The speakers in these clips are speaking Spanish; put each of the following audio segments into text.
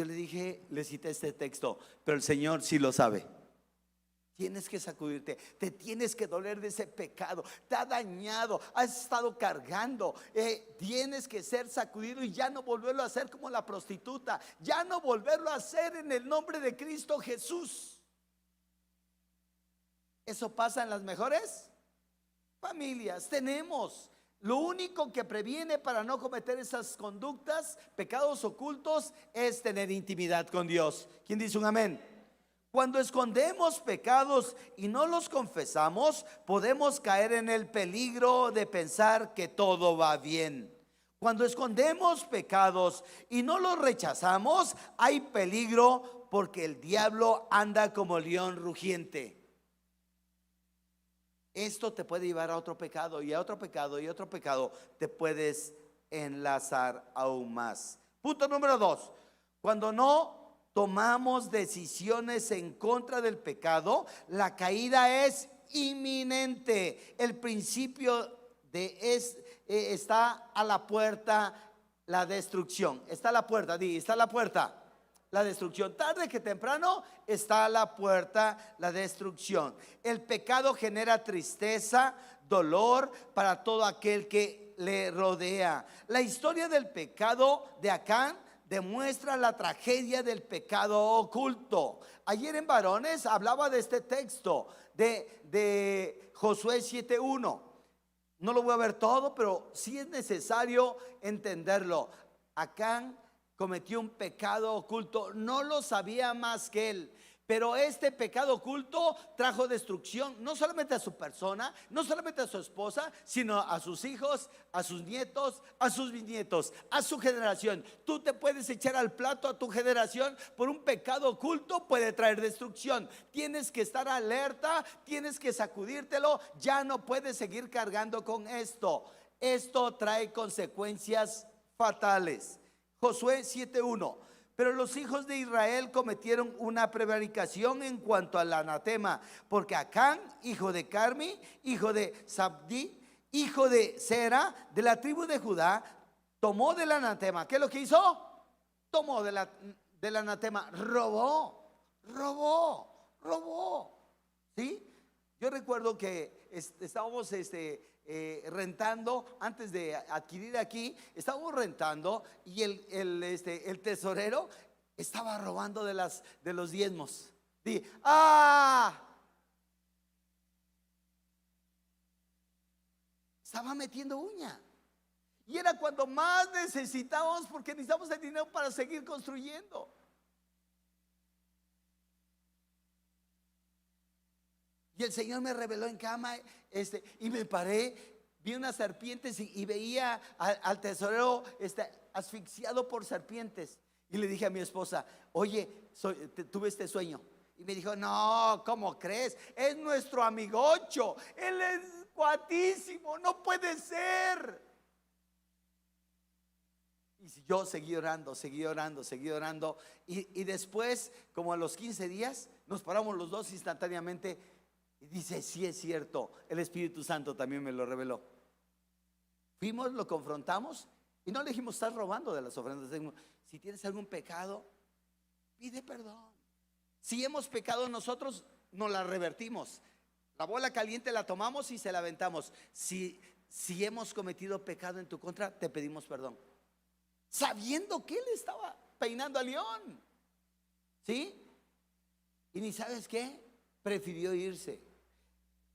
yo le dije, le cité este texto, pero el Señor sí lo sabe. Tienes que sacudirte, te tienes que doler de ese pecado, te ha dañado, has estado cargando, tienes que ser sacudido y ya no volverlo a hacer como la prostituta, ya no volverlo a hacer en el nombre de Cristo Jesús. Eso pasa en las mejores familias. Tenemos lo único que previene para no cometer esas conductas, pecados ocultos, es tener intimidad con Dios. ¿Quién dice un amén? Cuando escondemos pecados y no los confesamos, podemos caer en el peligro de pensar que todo va bien. Cuando escondemos pecados y no los rechazamos, hay peligro porque el diablo anda como león rugiente. Esto te puede llevar a otro pecado y a otro pecado y a otro pecado. Te puedes enlazar aún más. Punto número 2. Cuando no tomamos decisiones en contra del pecado, la caída es inminente. El principio está a la puerta, la destrucción. Está a la puerta, está a la puerta. La destrucción, tarde que temprano está a la puerta la destrucción. El pecado genera tristeza, dolor para todo aquel que le rodea. La historia del pecado de Acán demuestra la tragedia del pecado oculto. Ayer en Varones hablaba de este texto de Josué 7:1. No lo voy a ver todo, pero sí es necesario entenderlo. Acán cometió un pecado oculto, no lo sabía más que él. Pero este pecado oculto trajo destrucción, no solamente a su persona, no solamente a su esposa, sino a sus hijos, a sus nietos, a sus bisnietos, a su generación. Tú te puedes echar al plato a tu generación por un pecado oculto, puede traer destrucción. Tienes que estar alerta, tienes que sacudírtelo, ya no puedes seguir cargando con esto. Esto trae consecuencias fatales. Josué 7:1. Pero los hijos de Israel cometieron una prevaricación en cuanto al anatema, porque Acán, hijo de Carmi, hijo de Sabdi, hijo de Sera, de la tribu de Judá, tomó del anatema. ¿Qué es lo que hizo? Tomó del anatema, robó. ¿Sí? Yo recuerdo que estábamos rentando, antes de adquirir aquí, estábamos rentando y el tesorero estaba robando de los diezmos. Estaba metiendo uña. Y era cuando más necesitábamos, porque necesitamos el dinero para seguir construyendo. Y el Señor me reveló en cama, y me paré, vi unas serpientes y veía al tesorero asfixiado por serpientes. Y le dije a mi esposa, oye, tuve este sueño. Y me dijo, no, ¿cómo crees? Es nuestro amigocho, él es cuatísimo, no puede ser. Y yo seguí orando. Y después, como a los 15 días, nos paramos los dos instantáneamente. Y dice, sí es cierto, el Espíritu Santo también me lo reveló. Fuimos, lo confrontamos y no le dijimos, estás robando de las ofrendas. Si tienes algún pecado, pide perdón. Si hemos pecado nosotros, nos la revertimos. La bola caliente la tomamos y se la aventamos. Si hemos cometido pecado en tu contra, te pedimos perdón, sabiendo que él estaba peinando al león. ¿Sí? Y ni sabes qué, prefirió irse.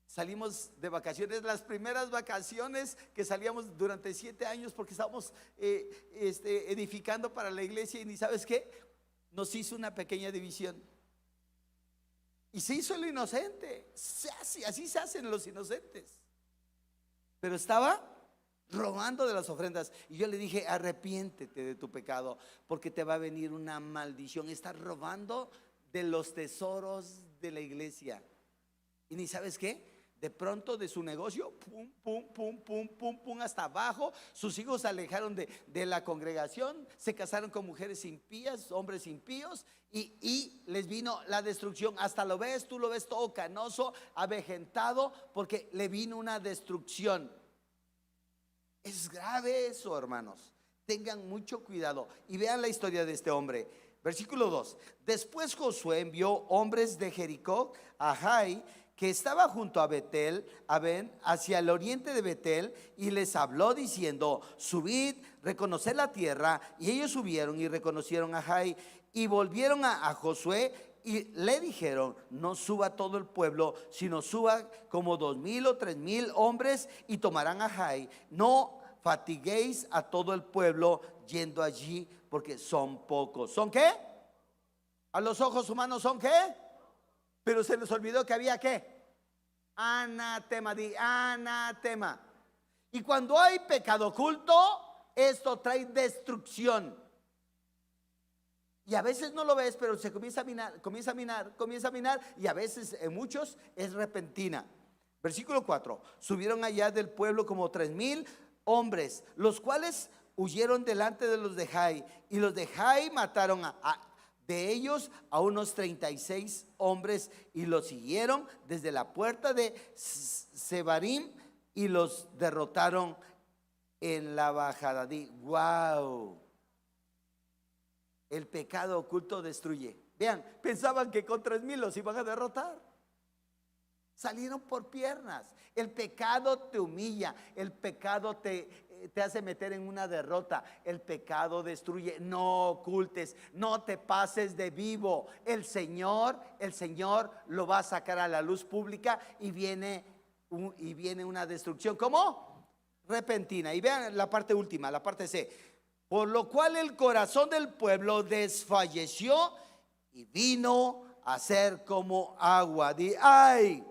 Salimos de vacaciones, las primeras vacaciones que salíamos durante 7 años, porque estábamos edificando para la iglesia. Y ni sabes qué, nos hizo una pequeña división y se hizo el inocente. Así se hacen los inocentes. Pero estaba robando de las ofrendas. Y yo le dije, arrepiéntete de tu pecado, porque te va a venir una maldición. Estás robando de los tesoros de la iglesia. Y ni sabes qué, de pronto de su negocio, pum, hasta abajo. Sus hijos se alejaron de la congregación, se casaron con mujeres impías, hombres impíos, y les vino la destrucción. Hasta tú lo ves todo canoso, avejentado, porque le vino una destrucción. Es grave eso, hermanos. Tengan mucho cuidado y vean la historia de este hombre. Versículo 2. Después Josué envió hombres de Jericó a Jai, que estaba junto a Betel, a Ben, hacia el oriente de Betel, y les habló diciendo: subid, reconoced la tierra. Y ellos subieron y reconocieron a Jai, y volvieron a Josué y le dijeron: no suba todo el pueblo, sino suba como 2000 o 3000 hombres, y tomarán a Jai. No fatiguéis a todo el pueblo yendo allí, porque son pocos. ¿Son qué? A los ojos humanos son qué. Pero se les olvidó que había qué. Anatema, di anatema. Y cuando hay pecado oculto, esto trae destrucción. Y a veces no lo ves, pero se comienza a minar, y a veces en muchos es repentina. Versículo 4. Subieron allá del pueblo como 3000 hombres, los cuales huyeron delante de los de Jai, y los de Jai mataron de ellos a unos 36 hombres, y los siguieron desde la puerta de Sebarim, y los derrotaron en la bajada. Wow. El pecado oculto destruye. Vean, pensaban que con 3000 los iban a derrotar. Salieron por piernas. El pecado te humilla, el pecado te hace meter en una derrota. El pecado destruye. No ocultes, no te pases de vivo. El Señor lo va a sacar a la luz pública, y viene una destrucción. ¿Cómo? Repentina. Y vean la parte última, la parte C. Por lo cual el corazón del pueblo desfalleció y vino a ser como agua. ¡Ay!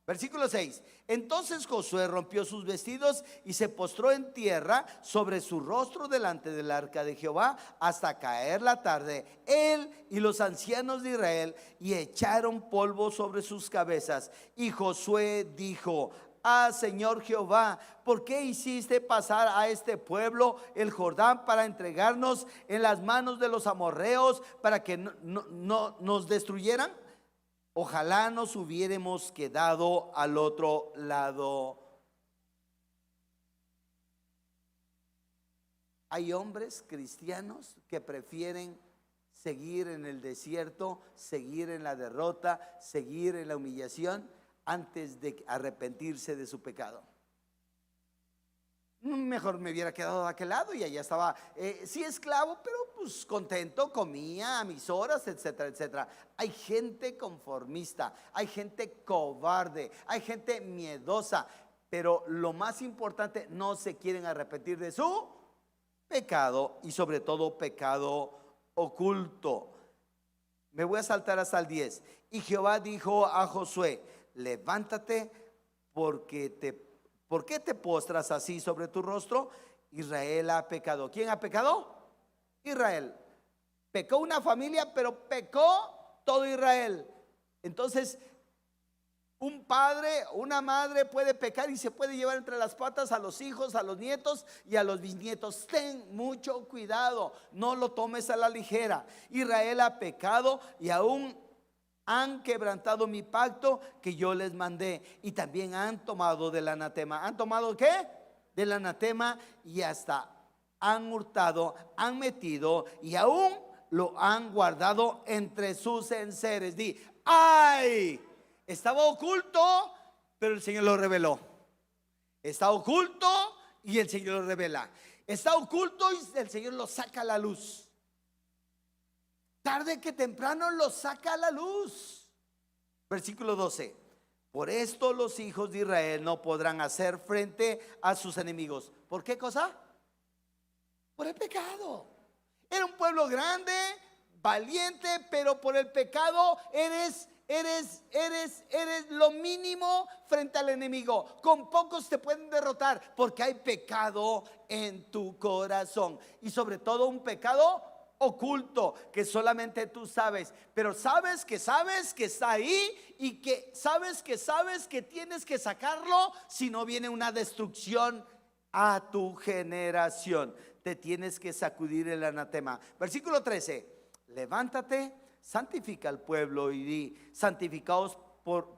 Versículo 6. Entonces Josué rompió sus vestidos y se postró en tierra sobre su rostro delante del arca de Jehová hasta caer la tarde, él y los ancianos de Israel, y echaron polvo sobre sus cabezas. Y Josué dijo: ah, Señor Jehová, ¿por qué hiciste pasar a este pueblo el Jordán para entregarnos en las manos de los amorreos, para que no nos destruyeran? Ojalá nos hubiéramos quedado al otro lado. Hay hombres cristianos que prefieren seguir en el desierto, seguir en la derrota, seguir en la humillación, antes de arrepentirse de su pecado. Mejor me hubiera quedado de aquel lado y allá estaba, sí, esclavo, pero pues contento, comía a mis horas, etcétera, etcétera. Hay gente conformista, hay gente cobarde, hay gente miedosa, pero lo más importante, no se quieren arrepentir de su pecado, y sobre todo pecado oculto. Me voy a saltar hasta el 10. Y Jehová dijo a Josué: levántate, ¿por qué te postras así sobre tu rostro? Israel ha pecado. ¿Quién ha pecado? Israel. Pecó una familia, pero pecó todo Israel. Entonces, un padre, una madre puede pecar y se puede llevar entre las patas a los hijos, a los nietos y a los bisnietos. Ten mucho cuidado, no lo tomes a la ligera. Israel ha pecado y aún han quebrantado mi pacto que yo les mandé, y también han tomado del anatema. ¿Han tomado qué? Del anatema, y hasta han hurtado, han metido y aún lo han guardado entre sus enseres. Di, ¡ay! Estaba oculto, pero el Señor lo reveló. Está oculto y el Señor lo revela. Está oculto y el Señor lo saca a la luz. Tarde que temprano lo saca a la luz. Versículo 12. Por esto los hijos de Israel no podrán hacer frente a sus enemigos. ¿Por qué cosa? Por el pecado. Era un pueblo grande, valiente, pero por el pecado eres lo mínimo frente al enemigo. Con pocos te pueden derrotar porque hay pecado en tu corazón, y sobre todo un pecado oculto que solamente tú sabes, pero sabes que está ahí, y que sabes que tienes que sacarlo, si no viene una destrucción a tu generación. Te tienes que sacudir el anatema. Versículo 13. Levántate, santifica al pueblo y di: santificaos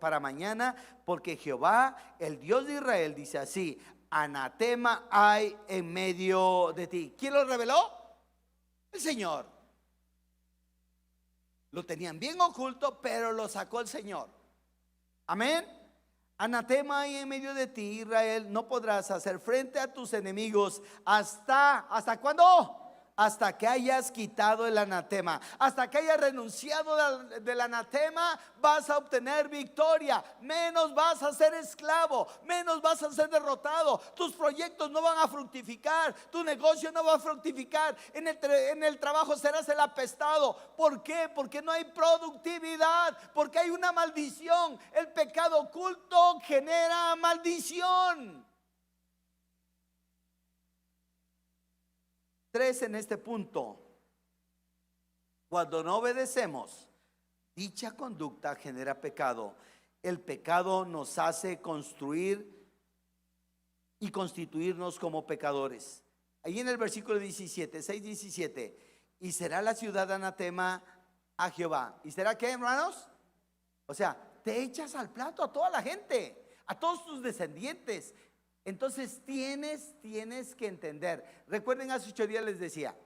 para mañana, porque Jehová, el Dios de Israel, dice así: anatema hay en medio de ti. ¿Quién lo reveló? El Señor. Lo tenían bien oculto, pero lo sacó el Señor. Amén. Anatema hay en medio de ti, Israel. No podrás hacer frente a tus enemigos ¿hasta cuándo? Hasta que hayas quitado el anatema, hasta que hayas renunciado del anatema, vas a obtener victoria. Menos vas a ser esclavo, menos vas a ser derrotado. Tus proyectos no van a fructificar, tu negocio no va a fructificar. En el trabajo serás el apestado. ¿Por qué? Porque no hay productividad, porque hay una maldición. El pecado oculto genera maldición. 3 en este punto. Cuando no obedecemos, dicha conducta genera pecado. El pecado nos hace construir y constituirnos como pecadores. Ahí en el versículo 17, 6:17, y será la ciudad anatema a Jehová. ¿Y será qué, hermanos? O sea, te echas al plato a toda la gente, a todos tus descendientes. Entonces tienes que entender. Recuerden, hace 8 días les decía,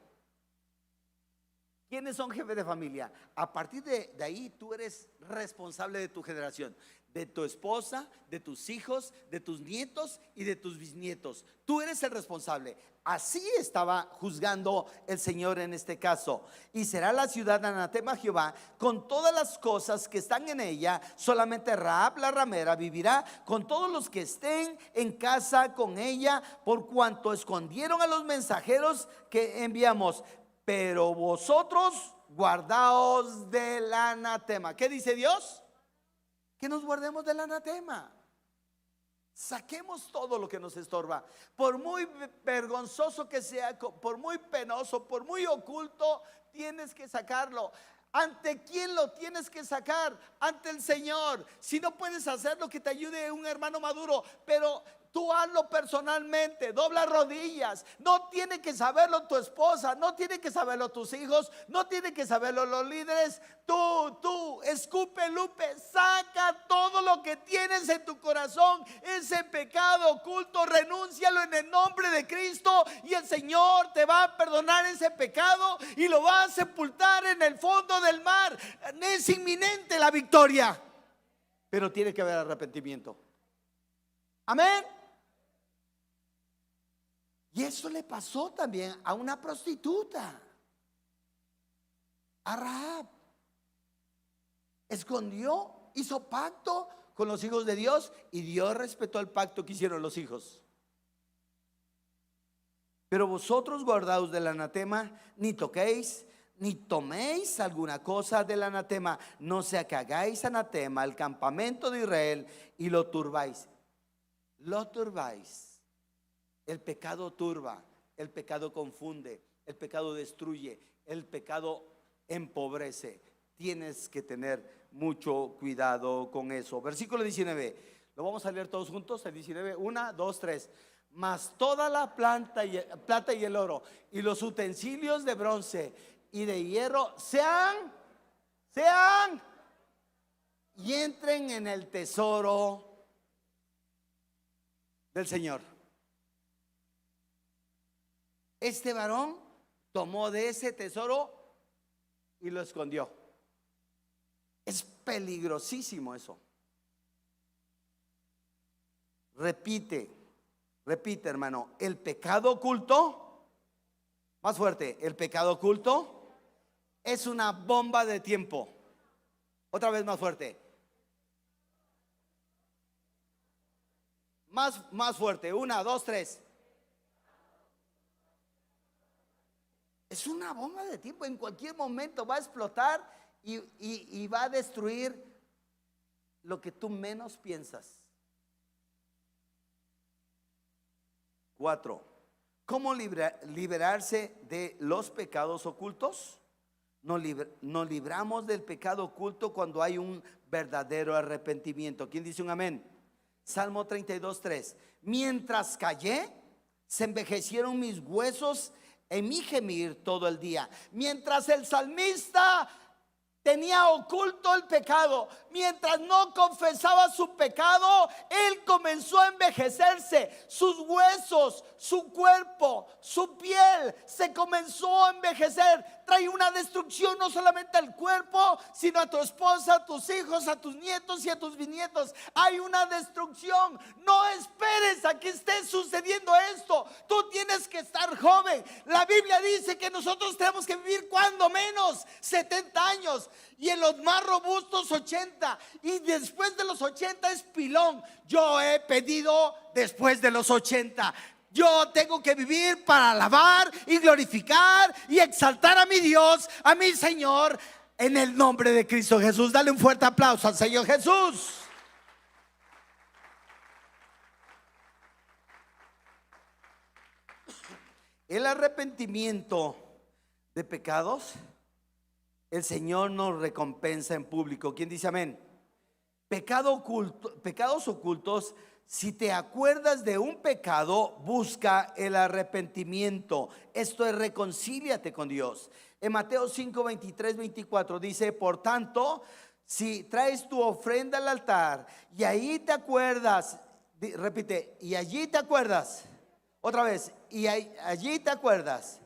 ¿quiénes son jefes de familia? A partir de ahí tú eres responsable de tu generación, de tu esposa, de tus hijos, de tus nietos y de tus bisnietos. Tú eres el responsable. Así estaba juzgando el Señor en este caso. Y será la ciudad anatema a Jehová con todas las cosas que están en ella. Solamente Rahab la ramera vivirá con todos los que estén en casa con ella, por cuanto escondieron a los mensajeros que enviamos. Pero vosotros guardaos del anatema. ¿Qué dice Dios? Que nos guardemos del anatema. Saquemos todo lo que nos estorba. Por muy vergonzoso que sea, por muy penoso, por muy oculto, tienes que sacarlo. ¿Ante quién lo tienes que sacar? Ante el Señor. Si no puedes hacerlo, que te ayude un hermano maduro, pero tú hazlo personalmente, dobla rodillas. No tiene que saberlo tu esposa, no tiene que saberlo tus hijos, no tiene que saberlo los líderes. Tú, escupe, Lupe, saca todo lo que tienes en tu corazón, ese pecado oculto, renúncialo en el nombre de Cristo, y el Señor te va a perdonar ese pecado y lo va a sepultar en el fondo del mar. Es inminente la victoria, pero tiene que haber arrepentimiento. Amén. Y eso le pasó también a una prostituta, a Rahab. Escondió, hizo pacto con los hijos de Dios, y Dios respetó el pacto que hicieron los hijos. Pero vosotros guardaos del anatema, ni toquéis, ni toméis alguna cosa del anatema, no sea que hagáis anatema al campamento de Israel y lo turbáis. Lo turbáis. El pecado turba, el pecado confunde, el pecado destruye, el pecado empobrece. Tienes que tener mucho cuidado con eso. Versículo 19, lo vamos a leer todos juntos. El 19, 1, 2, 3. Mas toda la plata y el oro y los utensilios de bronce y de hierro sean y entren en el tesoro del Señor. Este varón tomó de ese tesoro y lo escondió. Es peligrosísimo eso. Repite, hermano, el pecado oculto, más fuerte, el pecado oculto es una bomba de tiempo. Otra vez más fuerte. Más fuerte, 1, 2, 3. Es una bomba de tiempo, en cualquier momento va a explotar y va a destruir lo que tú menos piensas. 4. ¿Cómo liberarse de los pecados ocultos? Nos libramos del pecado oculto cuando hay un verdadero arrepentimiento. ¿Quién dice un amén? Salmo 32, 3. Mientras callé, se envejecieron mis huesos en mi gemir todo el día. Mientras el salmista tenía oculto el pecado. Mientras no confesaba su pecado, él comenzó a envejecerse. Sus huesos, su cuerpo, su piel se comenzó a envejecer. Trae una destrucción no solamente al cuerpo, sino a tu esposa, a tus hijos, a tus nietos y a tus bisnietos. Hay una destrucción. No esperes a que esté sucediendo esto. Tú tienes que estar joven. La Biblia dice que nosotros tenemos que vivir cuando menos 70 años, y en los más robustos 80, y después de los 80 es pilón. Yo he pedido después de los 80. Yo tengo que vivir para alabar y glorificar y exaltar a mi Dios, a mi Señor, en el nombre de Cristo Jesús. Dale un fuerte aplauso al Señor Jesús. El arrepentimiento de pecados, el Señor nos recompensa en público. ¿Quién dice amén? Pecado oculto, pecados ocultos. Si te acuerdas de un pecado, busca el arrepentimiento. Esto es, reconcíliate con Dios. En Mateo 5, 23, 24 dice: por tanto, si traes tu ofrenda al altar y ahí te acuerdas, repite, y allí te acuerdas, otra vez, y allí te acuerdas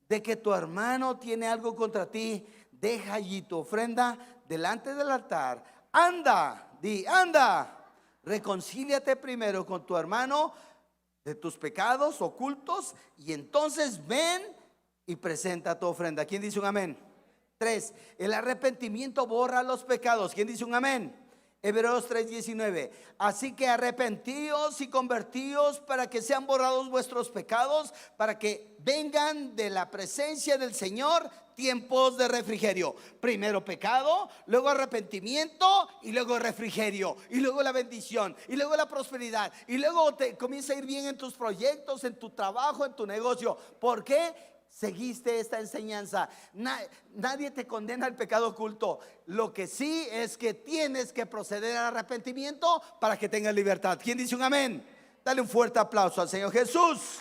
de que tu hermano tiene algo contra ti, deja allí tu ofrenda delante del altar. Anda, anda. Reconcíliate primero con tu hermano de tus pecados ocultos, y entonces ven y presenta tu ofrenda. ¿Quién dice un amén? 3. El arrepentimiento borra los pecados. ¿Quién dice un amén? Hebreos 3:19. Así que arrepentíos y convertíos para que sean borrados vuestros pecados, para que vengan de la presencia del Señor tiempos de refrigerio. Primero pecado, luego arrepentimiento, y luego refrigerio, y luego la bendición, y luego la prosperidad, y luego te comienza a ir bien en tus proyectos, en tu trabajo, en tu negocio. ¿Por qué? Seguiste esta enseñanza. Nadie te condena al pecado oculto. Lo que sí es que tienes que proceder al arrepentimiento para que tengas libertad. ¿Quién dice un amén? Dale un fuerte aplauso al Señor Jesús.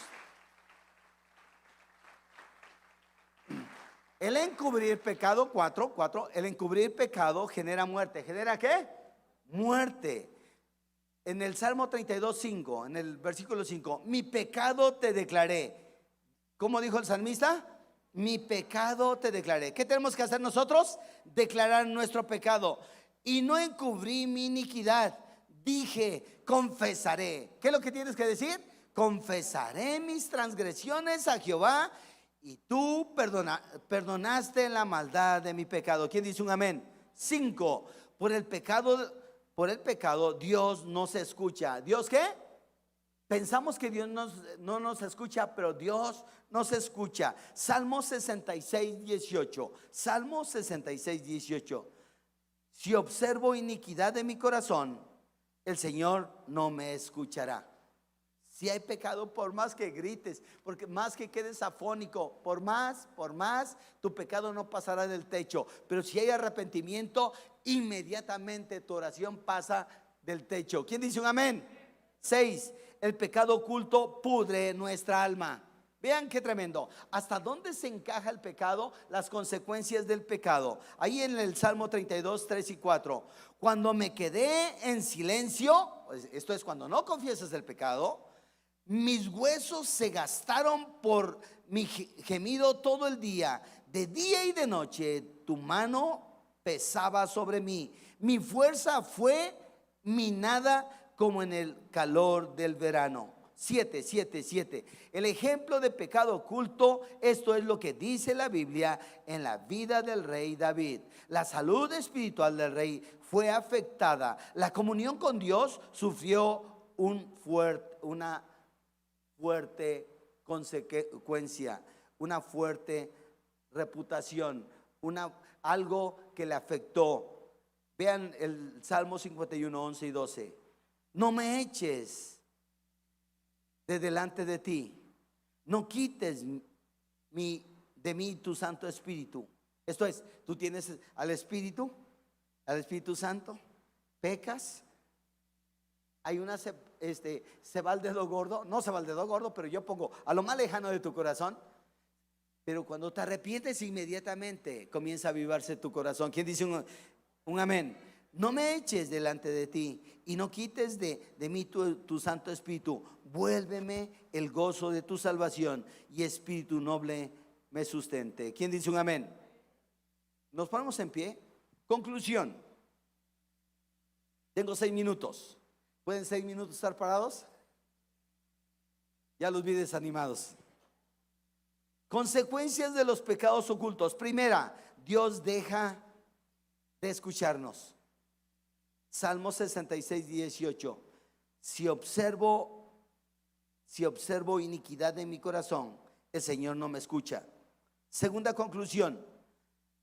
El encubrir pecado, 4, el encubrir pecado genera muerte. ¿Genera qué? Muerte. En el Salmo 32:5, en el versículo 5, mi pecado te declaré. ¿Cómo dijo el salmista? Mi pecado te declaré. ¿Qué tenemos que hacer nosotros? Declarar nuestro pecado. Y no encubrí mi iniquidad. Dije, confesaré. ¿Qué es lo que tienes que decir? Confesaré mis transgresiones a Jehová, y tú perdonaste la maldad de mi pecado. ¿Quién dice un amén? 5. Por el pecado Dios no se escucha. ¿Dios qué? Pensamos que Dios no nos escucha, pero Dios nos escucha. Salmo 66:18. Salmo 66:18. Si observo iniquidad de mi corazón, el Señor no me escuchará. Si hay pecado, por más que grites, porque más que quedes afónico, por más, tu pecado no pasará del techo. Pero si hay arrepentimiento, inmediatamente tu oración pasa del techo. ¿Quién dice un amén? 6. El pecado oculto pudre nuestra alma. Vean qué tremendo. ¿Hasta dónde se encaja el pecado? Las consecuencias del pecado. Ahí en el Salmo 32, 3 y 4. Cuando me quedé en silencio, esto es cuando no confiesas el pecado, mis huesos se gastaron por mi gemido todo el día. De día y de noche tu mano pesaba sobre mí. Mi fuerza fue minada como en el calor del verano. 7. El ejemplo de pecado oculto, esto es lo que dice la Biblia en la vida del rey David. La salud espiritual del rey fue afectada. La comunión con Dios sufrió una fuerte consecuencia, una fuerte reputación, algo que le afectó. Vean el Salmo 51, 11 y 12. No me eches de delante de ti, no quites de mí tu Santo Espíritu. Esto es, tú tienes al Espíritu Santo, pecas, hay se va el dedo gordo, no se va el dedo gordo, pero yo pongo a lo más lejano de tu corazón, Pero cuando te arrepientes, inmediatamente comienza a avivarse tu corazón. ¿Quién dice un amén? No me eches delante de ti y no quites de mí tu Santo Espíritu. Vuélveme el gozo de tu salvación y espíritu noble me sustente. ¿Quién dice un amén? Nos ponemos en pie. Conclusión. Tengo 6 minutos. ¿Pueden 6 minutos estar parados? Ya los vi desanimados. Consecuencias de los pecados ocultos. Primera, Dios deja de escucharnos. Salmo 66, 18. Si observo iniquidad en mi corazón, el Señor no me escucha. Segunda conclusión,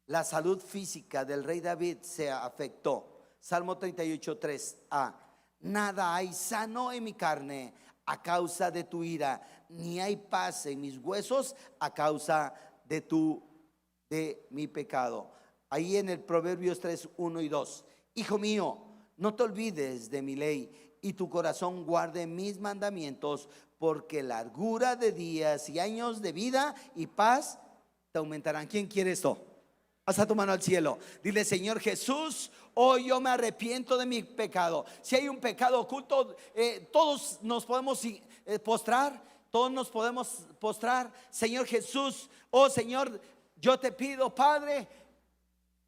la salud física del rey David se afectó. Salmo 38, 3a. Nada hay sano en mi carne a causa de tu ira, ni hay paz en mis huesos a causa de mi pecado. Ahí en el Proverbios 3, 1 y 2. Hijo mío, no te olvides de mi ley y tu corazón guarde mis mandamientos, porque largura de días y años de vida y paz te aumentarán. ¿Quién quiere esto? Alza tu mano al cielo. Dile: Señor Jesús, hoy yo me arrepiento de mi pecado. Si hay un pecado oculto, todos nos podemos postrar. Todos nos podemos postrar. Señor Jesús, oh Señor, yo te pido, Padre,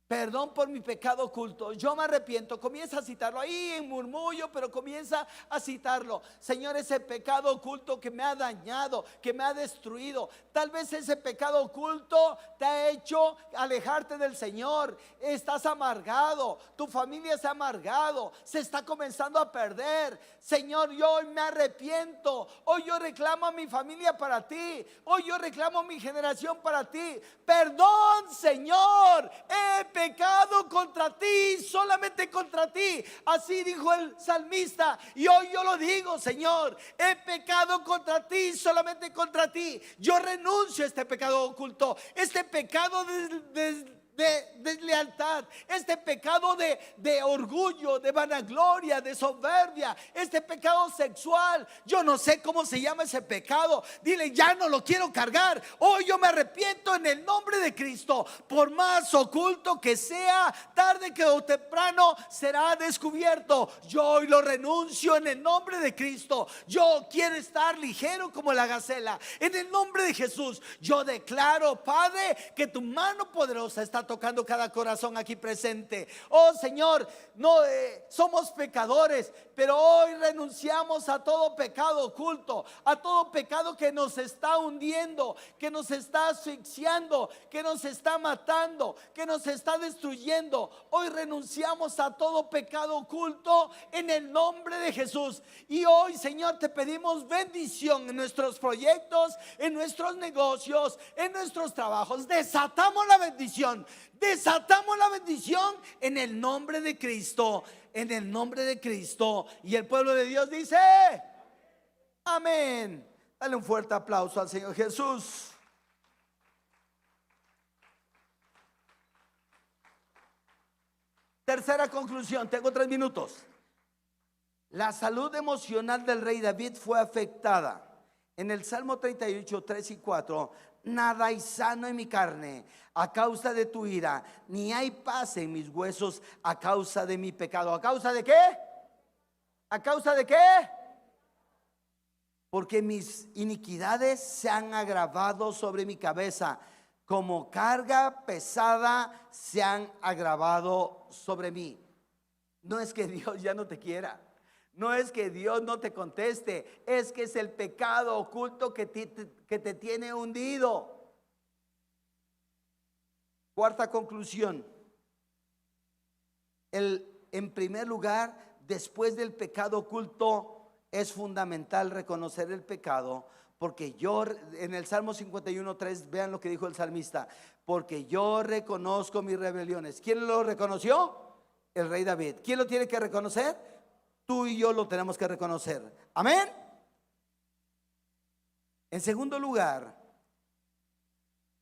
perdón por mi pecado oculto. Yo me arrepiento. Comienza a citarlo ahí en murmullo, pero comienza a citarlo. Señor, ese pecado oculto que me ha dañado, que me ha destruido. Tal vez ese pecado oculto te ha hecho alejarte del Señor. Estás amargado. Tu familia se ha amargado. Se está comenzando a perder. Señor, yo hoy me arrepiento. Hoy yo reclamo a mi familia para ti. Hoy yo reclamo a mi generación para ti. Perdón, Señor. He pecado contra ti, solamente contra ti. Así dijo el salmista. Y hoy yo lo digo: Señor, he pecado contra ti, solamente contra ti. Yo renuncio a este pecado oculto, este pecado de deslealtad, este pecado de orgullo, de vanagloria, de soberbia, este pecado sexual. Yo no sé cómo se llama ese pecado. Dile: ya no lo quiero cargar. Hoy yo me arrepiento en el nombre de Cristo. Por más oculto que sea, tarde que o temprano será descubierto. Yo hoy lo renuncio en el nombre de Cristo. Yo quiero estar ligero como la gacela. En el nombre de Jesús, yo declaro, Padre, que tu mano poderosa está tocando cada corazón aquí presente. Oh Señor, no somos pecadores, pero hoy renunciamos a todo pecado oculto, a todo pecado que nos está hundiendo, que nos está asfixiando, que nos está matando, que nos está destruyendo. Hoy renunciamos a todo pecado oculto en el nombre de Jesús. Y hoy, Señor, te pedimos bendición en nuestros proyectos, en nuestros negocios, en nuestros trabajos. Desatamos la bendición. Desatamos la bendición en el nombre de Cristo. En el nombre de Cristo. Y el pueblo de Dios dice: amén. Dale un fuerte aplauso al Señor Jesús. Tercera conclusión, tengo 3 minutos. La salud emocional del rey David fue afectada. En el Salmo 38, 3 y 4: nada hay sano en mi carne a causa de tu ira, ni hay paz en mis huesos a causa de mi pecado. ¿A causa de qué? ¿A causa de qué? Porque mis iniquidades se han agravado sobre mi cabeza, como carga pesada se han agravado sobre mí. No es que Dios ya no te quiera, no es que Dios no te conteste, es que es el pecado oculto que te tiene hundido. Cuarta conclusión. En primer lugar, después del pecado oculto, es fundamental reconocer el pecado. Porque yo, en el Salmo 51:3, vean lo que dijo el salmista: porque yo reconozco mis rebeliones. ¿Quién lo reconoció? El rey David. ¿Quién lo tiene que reconocer? Tú y yo lo tenemos que reconocer. Amén. En segundo lugar,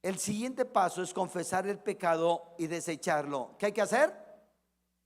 el siguiente paso es confesar el pecado y desecharlo. ¿Qué hay que hacer?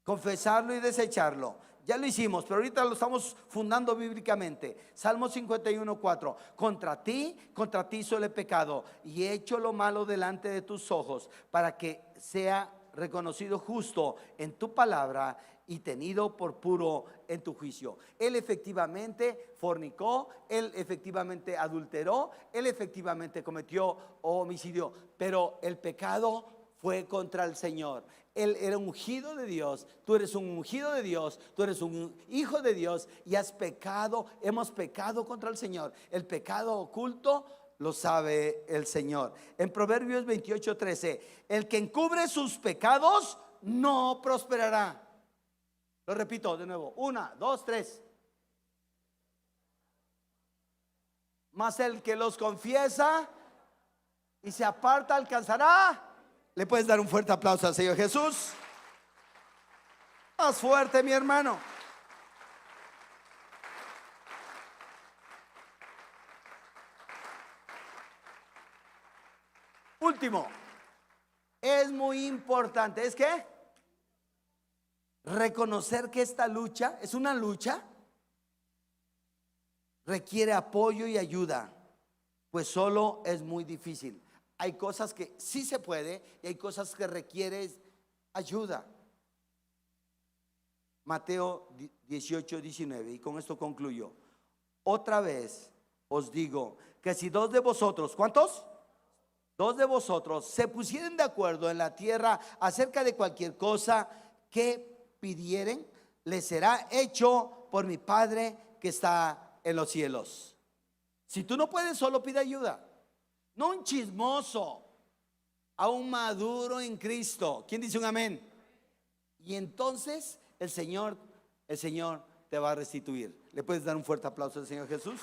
Confesarlo y desecharlo. Ya lo hicimos, pero ahorita lo estamos fundando bíblicamente. Salmo 51:4. Contra ti solo he pecado y he hecho lo malo delante de tus ojos, para que sea reconocido justo en tu palabra y tenido por puro en tu juicio. Él efectivamente fornicó, él efectivamente adulteró, él efectivamente cometió homicidio, pero el pecado fue contra el Señor. Él era ungido de Dios, tú eres un ungido de Dios, tú eres un hijo de Dios y has pecado, hemos pecado contra el Señor. El pecado oculto lo sabe el Señor. En Proverbios 28:13, el que encubre sus pecados no prosperará. Lo repito de nuevo, 1, 2, 3. Mas el que los confiesa y se aparta alcanzará. ¿Le puedes dar un fuerte aplauso al Señor Jesús? Más fuerte, mi hermano. Último, es muy importante, ¿es qué? Reconocer que esta lucha es una lucha, requiere apoyo y ayuda, pues solo es muy difícil. Hay cosas que sí se puede y hay cosas que requieren ayuda. Mateo 18:19, y con esto concluyo. Otra vez os digo que si dos de vosotros, ¿cuántos? Dos de vosotros se pusieren de acuerdo en la tierra acerca de cualquier cosa que pidieren, les será hecho por mi Padre que está en los cielos. Si tú no puedes, solo pide ayuda. No un chismoso, a un maduro en Cristo. ¿Quién dice un amén? Y entonces el Señor te va a restituir. ¿Le puedes dar un fuerte aplauso al Señor Jesús?